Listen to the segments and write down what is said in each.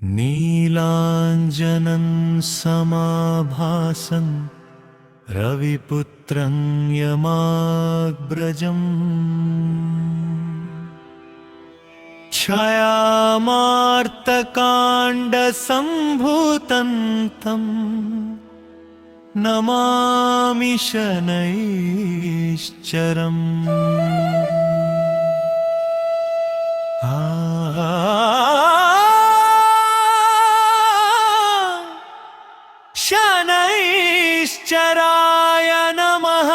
नीलाञ्जनं समाभासं रविपुत्रं यमाग्रजम् छायामार्तकाण्डसम्भूतं तं नमामि शनैश्चरम्। शनैश्चराय नमः।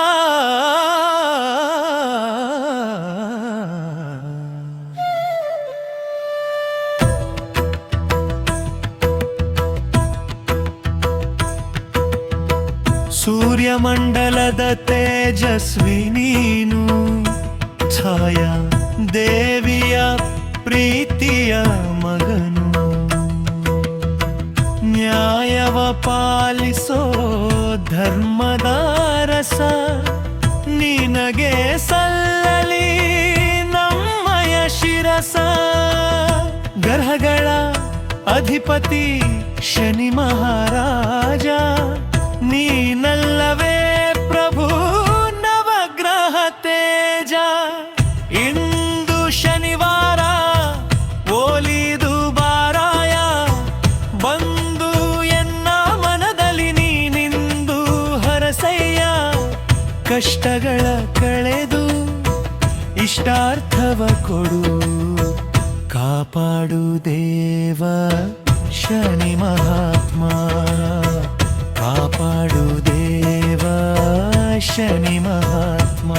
सूर्यमण्डलद तेजस्वी नीनु छाया देविय प्रीतिय मगनु ನ್ಯಾಯವ ಪಾಲಿಸೋ ಧರ್ಮದ ರಸ ನಿನಗೆ ಸಲ್ಲಲಿ ನಮ್ಮಯ ಶಿರಸ। ಗ್ರಹಗಳ ಅಧಿಪತಿ ಶನಿ ಮಹಾರಾಜ ನೀನಲ್ಲವೇ ಪ್ರಭು ನವಗ್ರಹ ತೇಜ। ಇಂದು ಶನಿವಾರ ಓಲಿದು ಬಾರಾಯ ಬಂದು ಎನ್ನ ಮನದಲ್ಲಿ ನೀನಿಂದು ಹರಸಯ್ಯ। ಕಷ್ಟಗಳ ಕಳೆದು ಇಷ್ಟಾರ್ಥವ ಕೊಡು ಕಾಪಾಡು ದೇವ ಶನಿ ಮಹಾತ್ಮ। ಕಾಪಾಡು ದೇವ ಶನಿ ಮಹಾತ್ಮ।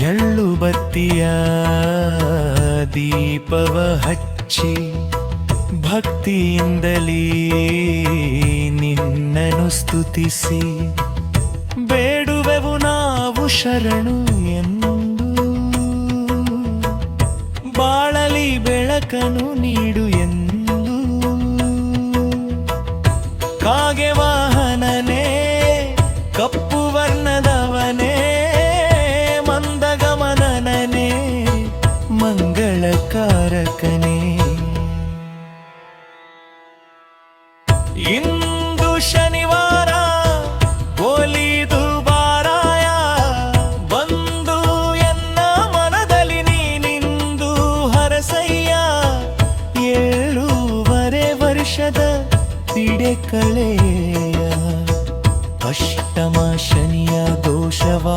ಎಳ್ಳು ಬತ್ತಿಯ ದೀಪವ ಹಚ್ಚಿ ಭಕ್ತಿಯಿಂದಲೇ ನಿನ್ನನ್ನು ಸ್ತುತಿಸಿ ಬೇಡುವೆವು ನಾವು ಶರಣು ಎಂದು। ಬಾಳಲಿ ಬೆಳಕನು ನೀಡು ಎಂದು ಕಾಗೆ ವಾಹನನೇ ಕಪ್ಪು ವರ್ಣದವನೇ ಮಂದಗಮನನೇ ಮಂಗಳಕಾರಕನೇ। ಇಂದು ಶನಿವಾರ ಒಲಿದು ಬಾರಾಯ ಬಂದು ಎನ್ನ ಮನದಲ್ಲಿ ನೀನಿಂದು ಹರಸಯ್ಯ। 7.5 ವರ್ಷದ ಪೀಡೆ ಕಳೆಯ ಅಷ್ಟಮ ಶನಿಯ ದೋಷವಾಳಿಸಯ್ಯ।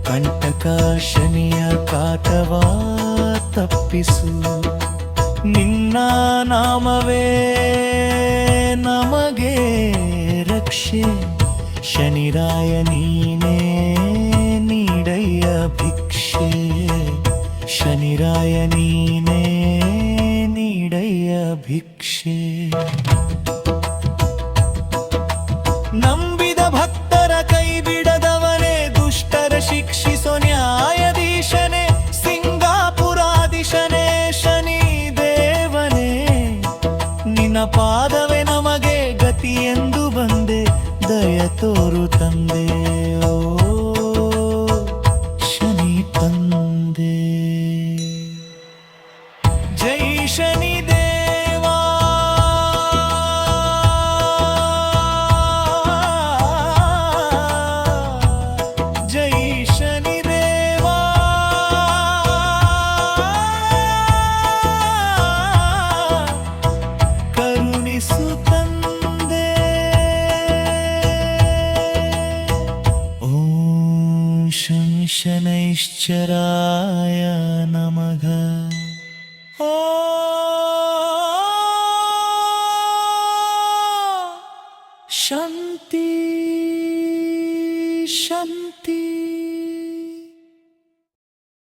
ಕಂಟಕ ಶನಿಯ ಕಾಟವ ತಪ್ಪಿಸು ನಿನ್ನ ನಾಮವೇ ನಮಗೆ ರಕ್ಷೆ। ಶನಿರಾಯ ನೀನೇ ನೀಡಯ್ಯ ಭಿಕ್ಷೆ। ಶನಿರಾಯ ನೀನೇ ನೀಡಯ್ಯ ಭಿಕ್ಷೆ। ನಂಬಿದ ಭಕ್ತರ ಕೈ ಬಿಡದವನೇ ದುಷ್ಟರ ಶಿಕ್ಷಿಸೋ ನ್ಯಾಯಾಧೀಶನೇ ಸಿಂಗಾಪುರಾಧೀಶನೇ ಶನಿ ದೇವನೇ। ನಿನ್ನ ಪಾದವೇ ನಮಗೆ ಗತಿ ಎಂದು ಬಂದೆ ದಯ ತೋರು ತಂದೆ ಓ ಶನಿ ತಂದೆ। ಜೈ ಶನಿ ದೇವಾ ಜೈ ಶನಿ ದೇವಾ ಕರುಣಿಸು ತಂದೆ। ಓಂ ಶಂ ಶನೈಶ್ಚರಾಯ ನಮಃ। ಓ ಶಂ